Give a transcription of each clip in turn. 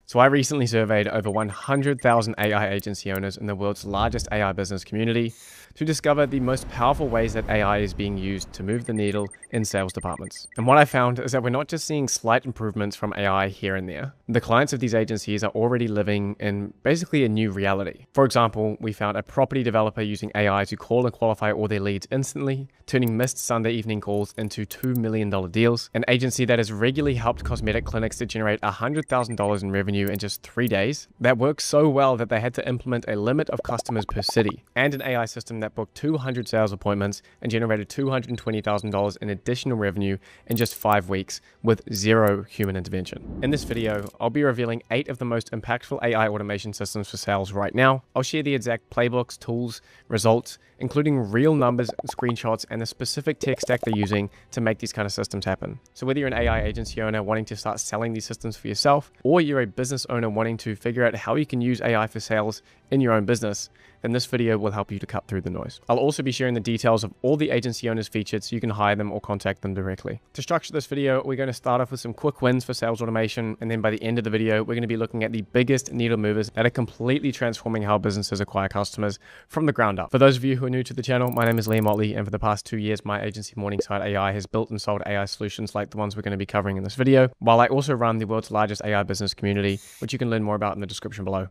So I recently surveyed over 100,000 AI agency owners in the world's largest AI business community to discover the most powerful ways that AI is being used to move the needle in sales departments. And what I found is that we're not just seeing slight improvements from AI here and there. The clients of these agencies are already living in basically a new reality. For example, we found a property developer using AI to call and qualify all their leads instantly, turning missed Sunday evening calls into $2 million deals. An agency that has regularly helped cosmetic clinics to generate $100,000 in revenue in just 3 days. That worked so well that they had to implement a limit of customers per city, and an AI system that booked 200 sales appointments and generated $220,000 in additional revenue in just 5 weeks with zero human intervention. In this video, I'll be revealing 8 of the most impactful AI automation systems for sales right now. I'll share the exact playbooks, tools, results, including real numbers, screenshots, and the specific tech stack they're using to make these kind of systems happen. So whether you're an AI agency owner wanting to start selling these systems for yourself, or you're a business owner wanting to figure out how you can use AI for sales in your own business, then this video will help you to cut through the noise. I'll also be sharing the details of all the agency owners featured so you can hire them or contact them directly. To structure this video, we're going to start off with some quick wins for sales automation, and then by the end of the video, we're going to be looking at the biggest needle movers that are completely transforming how businesses acquire customers from the ground up. For those of you who are new to the channel, my name is Liam Motley, and for the past 2 years, my agency Morningside AI has built and sold AI solutions like the ones we're going to be covering in this video, while I also run the world's largest AI business community, which you can learn more about in the description below.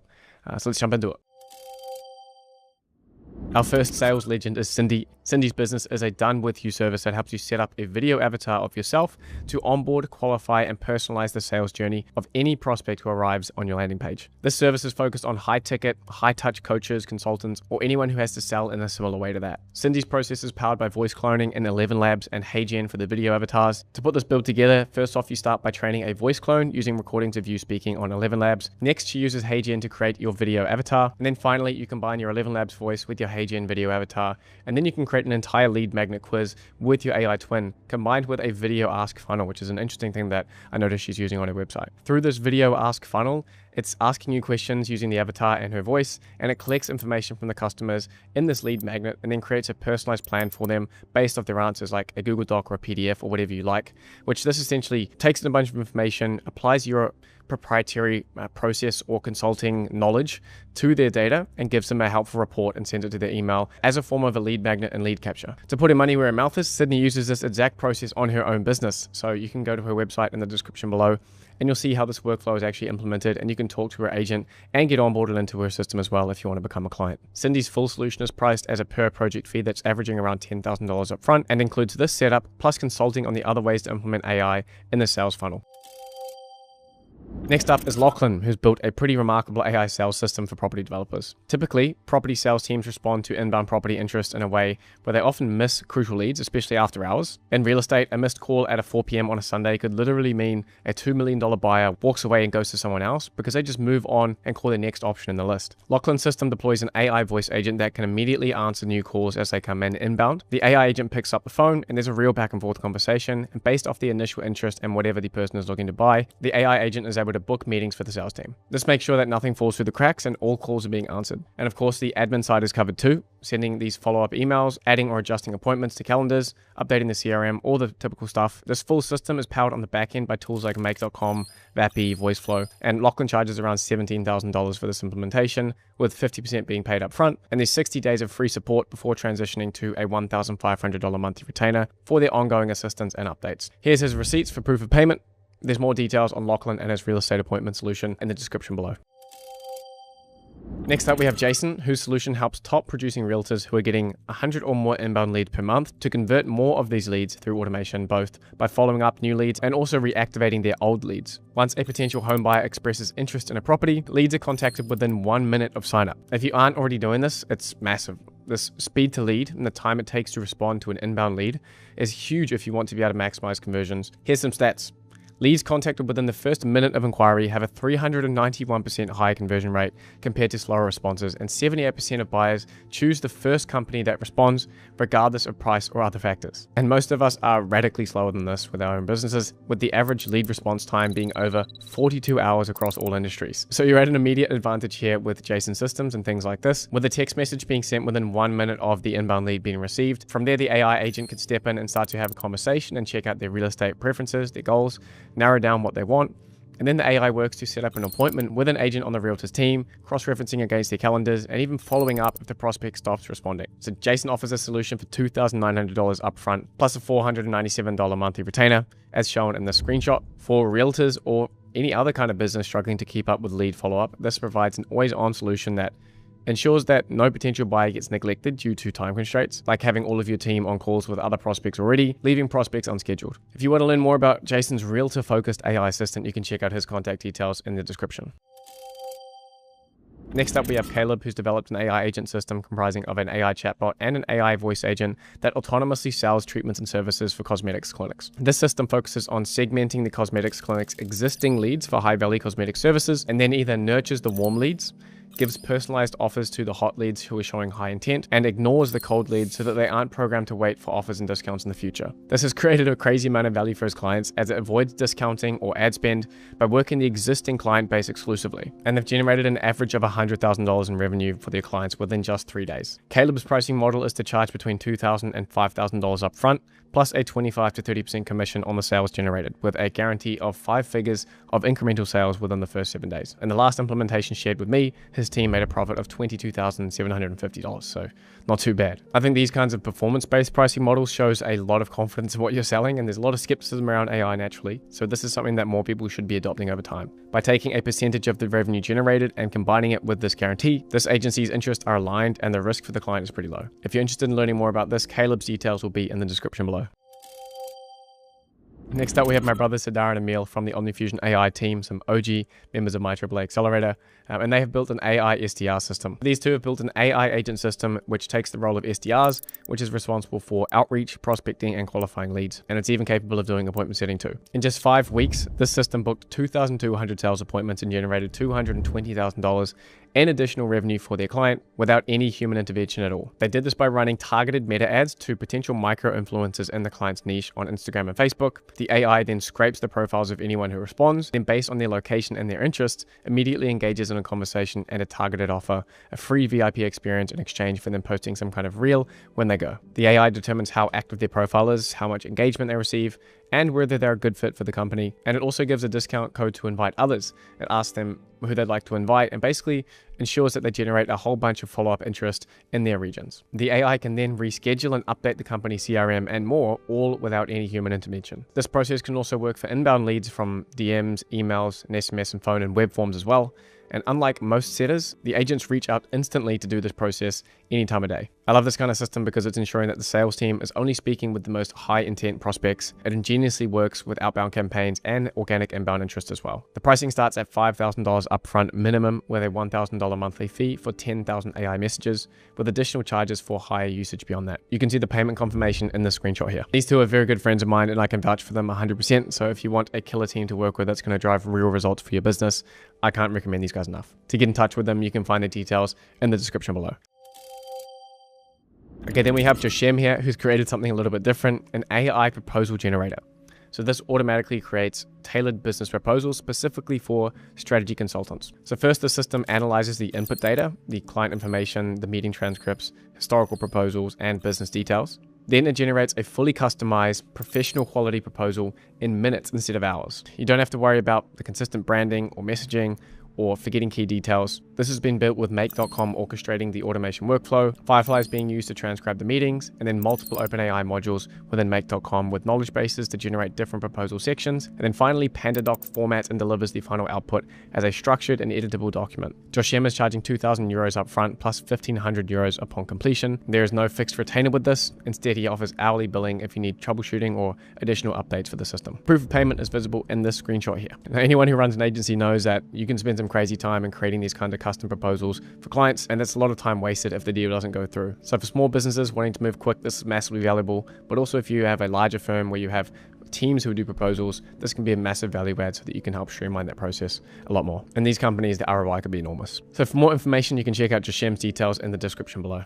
So let's jump into it. Our first sales legend is Cindy. Cindy's business is a done-with-you service that helps you set up a video avatar of yourself to onboard, qualify, and personalize the sales journey of any prospect who arrives on your landing page. This service is focused on high-ticket, high-touch coaches, consultants, or anyone who has to sell in a similar way to that. Cindy's process is powered by voice cloning in 11 Labs and HeyGen for the video avatars. To put this build together, first off, you start by training a voice clone using recordings of you speaking on 11 Labs. Next, she uses HeyGen to create your video avatar. And then finally, you combine your 11 Labs voice with your HeyGen video avatar, and then you can create an entire lead magnet quiz with your AI twin combined with a video ask funnel, which is an interesting thing that I noticed she's using on her website. Through this video ask funnel, it's asking you questions using the avatar and her voice, and it collects information from the customers in this lead magnet and then creates a personalized plan for them based off their answers, like a Google Doc or a PDF or whatever you like, which this essentially takes in a bunch of information, applies your proprietary process or consulting knowledge to their data, and gives them a helpful report and sends it to their email as a form of a lead magnet and lead capture. To put her money where her mouth is, Sydney uses this exact process on her own business. So you can go to her website in the description below, and you'll see how this workflow is actually implemented, and you can talk to her agent and get onboarded into her system as well if you want to become a client. Cindy's full solution is priced as a per project fee that's averaging around $10,000 up front, and includes this setup plus consulting on the other ways to implement AI in the sales funnel. Next up is Lachlan, who's built a pretty remarkable AI sales system for property developers. Typically, property sales teams respond to inbound property interest in a way where they often miss crucial leads, especially after hours. In real estate, a missed call at 4 p.m. on a Sunday could literally mean a $2 million buyer walks away and goes to someone else because they just move on and call their next option in the list. Lachlan's system deploys an AI voice agent that can immediately answer new calls as they come in inbound. The AI agent picks up the phone, and there's a real back and forth conversation, and based off the initial interest and whatever the person is looking to buy, the AI agent is able to book meetings for the sales team. This makes sure that nothing falls through the cracks and all calls are being answered. And of course, the admin side is covered too, sending these follow-up emails, adding or adjusting appointments to calendars, updating the CRM, all the typical stuff. This full system is powered on the back end by tools like Make.com, Vappy, VoiceFlow, and Lachlan charges around $17,000 for this implementation, with 50% being paid up front, and there's 60 days of free support before transitioning to a $1,500 monthly retainer for their ongoing assistance and updates. Here's his receipts for proof of payment. There's more details on Lachlan and his real estate appointment solution in the description below. Next up, we have Jason, whose solution helps top producing realtors who are getting 100 or more inbound leads per month to convert more of these leads through automation, both by following up new leads and also reactivating their old leads. Once a potential home buyer expresses interest in a property, leads are contacted within 1 minute of sign up. If you aren't already doing this, it's massive. This speed to lead and the time it takes to respond to an inbound lead is huge if you want to be able to maximize conversions. Here's some stats. Leads contacted within the first minute of inquiry have a 391% higher conversion rate compared to slower responses, and 78% of buyers choose the first company that responds, regardless of price or other factors. And most of us are radically slower than this with our own businesses, with the average lead response time being over 42 hours across all industries. So you're at an immediate advantage here with Jason systems and things like this, with a text message being sent within 1 minute of the inbound lead being received. From there, the AI agent could step in and start to have a conversation and check out their real estate preferences, their goals, narrow down what they want, And then the AI works to set up an appointment with an agent on the realtor's team, cross-referencing against their calendars, and even following up if the prospect stops responding. So Jason offers a solution for $2,900 upfront, plus a $497 monthly retainer, as shown in the screenshot. For realtors or any other kind of business struggling to keep up with lead follow-up, this provides an always-on solution that ensures that no potential buyer gets neglected due to time constraints, like having all of your team on calls with other prospects already, leaving prospects unscheduled. If you want to learn more about Jason's realtor-focused AI assistant, you can check out his contact details in the description. Next up, we have Caleb, who's developed an AI agent system comprising of an AI chatbot and an AI voice agent that autonomously sells treatments and services for cosmetics clinics. This system focuses on segmenting the cosmetics clinic's existing leads for high-value cosmetic services, and then either nurtures the warm leads, gives personalized offers to the hot leads who are showing high intent, and ignores the cold leads so that they aren't programmed to wait for offers and discounts in the future. This has created a crazy amount of value for his clients as it avoids discounting or ad spend by working the existing client base exclusively. And they've generated an average of $100,000 in revenue for their clients within just 3 days. Caleb's pricing model is to charge between $2,000 and $5,000 upfront, plus a 25 to 30% commission on the sales generated, with a guarantee of 5 figures of incremental sales within the first 7 days. In the last implementation shared with me, his team made a profit of $22,750, so not too bad. I think these kinds of performance-based pricing models shows a lot of confidence in what you're selling, and there's a lot of skepticism around AI naturally, so this is something that more people should be adopting over time. By taking a percentage of the revenue generated and combining it with this guarantee, this agency's interests are aligned and the risk for the client is pretty low. If you're interested in learning more about this, Caleb's details will be in the description below. Next up, we have my brothers Sadar and Emil from the OmniFusion AI team, some OG members of my AAA Accelerator, and they have built an AI SDR system. These two have built an AI agent system which takes the role of SDRs, which is responsible for outreach, prospecting, and qualifying leads, and it's even capable of doing appointment setting too. In just 5 weeks, this system booked 2,200 sales appointments and generated $220,000 in additional revenue for their client without any human intervention at all. They did this by running targeted meta ads to potential micro-influencers in the client's niche on Instagram and Facebook. The AI then scrapes the profiles of anyone who responds, then based on their location and their interests, immediately engages in a conversation and a targeted offer, a free VIP experience in exchange for them posting some kind of reel when they go. The AI determines how active their profile is, how much engagement they receive, and whether they're a good fit for the company. And it also gives a discount code to invite others. It asks them who they'd like to invite and basically ensures that they generate a whole bunch of follow-up interest in their regions. The AI can then reschedule and update the company CRM and more, all without any human intervention. This process can also work for inbound leads from DMs, emails, and SMS and phone and web forms as well. And unlike most setters, the agents reach out instantly to do this process any time of day. I love this kind of system because it's ensuring that the sales team is only speaking with the most high intent prospects. It ingeniously works with outbound campaigns and organic inbound interest as well. The pricing starts at $5,000 upfront minimum with a $1,000 monthly fee for 10,000 AI messages, with additional charges for higher usage beyond that. You can see the payment confirmation in the screenshot here. These two are very good friends of mine and I can vouch for them 100%. So if you want a killer team to work with that's going to drive real results for your business, I can't recommend these guys enough. To get in touch with them, you can find the details in the description below. Okay, then we have Joshem here, who's created something a little bit different, an AI proposal generator. So this automatically creates tailored business proposals specifically for strategy consultants. So first, the system analyzes the input data, the client information, the meeting transcripts, historical proposals, and business details. Then it generates a fully customized, professional quality proposal in minutes instead of hours. You don't have to worry about the consistent branding or messaging or forgetting key details. This has been built with Make.com orchestrating the automation workflow, Firefly is being used to transcribe the meetings, and then multiple OpenAI modules within Make.com with knowledge bases to generate different proposal sections, and then finally PandaDoc formats and delivers the final output as a structured and editable document. Joshem is charging 2,000 euros upfront plus 1,500 euros upon completion. There is no fixed retainer with this. Instead, he offers hourly billing if you need troubleshooting or additional updates for the system. Proof of payment is visible in this screenshot here. Now, anyone who runs an agency knows that you can spend some crazy time in creating these kind of custom proposals for clients, and that's a lot of time wasted if the deal doesn't go through. So for small businesses wanting to move quick, this is massively valuable, but also if you have a larger firm where you have teams who do proposals, this can be a massive value add so that you can help streamline that process a lot more. And these companies, the ROI could be enormous. So for more information, you can check out Joshem's details in the description below.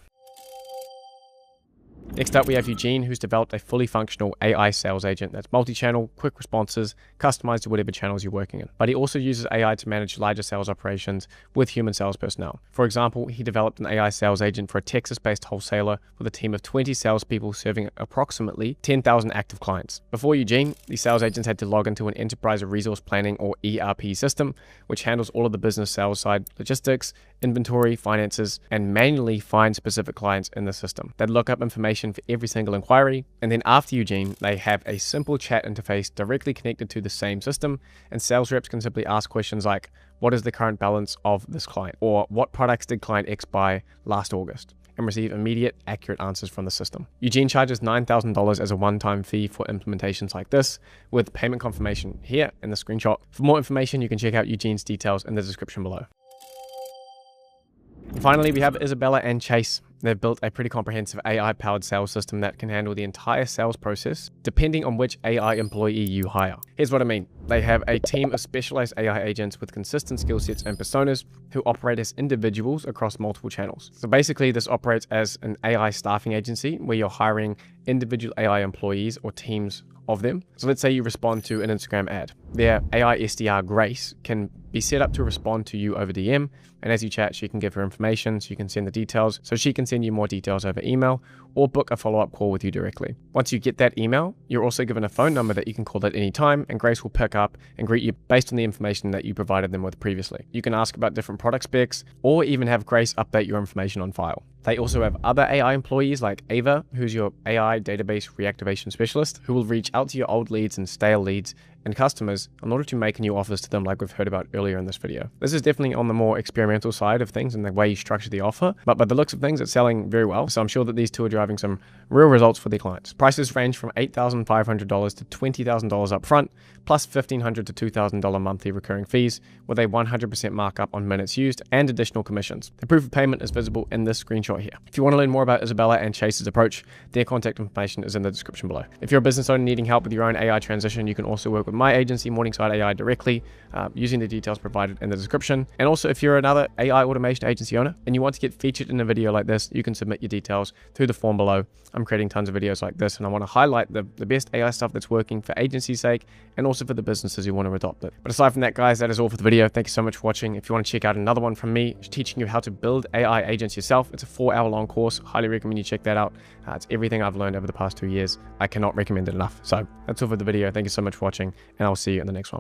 Next up, we have Eugene, who's developed a fully functional AI sales agent that's multi-channel, quick responses, customized to whatever channels you're working in. But he also uses AI to manage larger sales operations with human sales personnel. For example, he developed an AI sales agent for a Texas-based wholesaler with a team of 20 salespeople serving approximately 10,000 active clients. Before Eugene, the sales agents had to log into an enterprise resource planning or ERP system, which handles all of the business sales side logistics, inventory, finances, and manually find specific clients in the system. They'd look up information for every single inquiry, and then after Eugene, they have a simple chat interface directly connected to the same system, and sales reps can simply ask questions like, what is the current balance of this client? Or what products did client X buy last August? And receive immediate, accurate answers from the system. Eugene charges $9,000 as a one-time fee for implementations like this, with payment confirmation here in the screenshot. For more information, you can check out Eugene's details in the description below. And finally, we have Isabella and Chase. They've built a pretty comprehensive AI-powered sales system that can handle the entire sales process, depending on which AI employee you hire. Here's what I mean. They have a team of specialized AI agents with consistent skill sets and personas who operate as individuals across multiple channels. So basically, this operates as an AI staffing agency where you're hiring individual AI employees or teams of them. So let's say you respond to an Instagram ad. Their AI SDR, Grace, can be set up to respond to you over DM, and as you chat, she can give her information, so you can send the details, so she can send you more details over email or book a follow-up call with you directly. Once you get that email, you're also given a phone number that you can call at any time, and Grace will pick up and greet you based on the information that you provided them with previously. You can ask about different product specs, or even have Grace update your information on file. They also have other AI employees like Ava, who's your AI database reactivation specialist, who will reach out to your old leads and stale leads and customers in order to make new offers to them like we've heard about earlier in this video. This is definitely on the more experimental side of things and the way you structure the offer, but by the looks of things, it's selling very well. So I'm sure that these two are driving some real results for their clients. Prices range from $8,500 to $20,000 up front, plus $1,500 to $2,000 monthly recurring fees with a 100% markup on minutes used and additional commissions. The proof of payment is visible in this screenshot here. If you want to learn more about Isabella and Chase's approach, their contact information is in the description below. If you're a business owner needing help with your own AI transition, you can also work with my agency, Morningside AI, directly using the details provided in the description. And also, if you're another AI automation agency owner and you want to get featured in a video like this, you can submit your details through the form below. I'm creating tons of videos like this, and I want to highlight the best AI stuff that's working for agency's sake and also for the businesses who want to adopt it. But aside from that, guys, that is all for the video. Thank you so much for watching. If you want to check out another one from me teaching you how to build AI agents yourself, it's a 4-hour-long course. Highly recommend you check that out. It's everything I've learned over the past 2 years. I cannot recommend it enough. So that's all for the video. Thank you so much for watching, and I'll see you in the next one.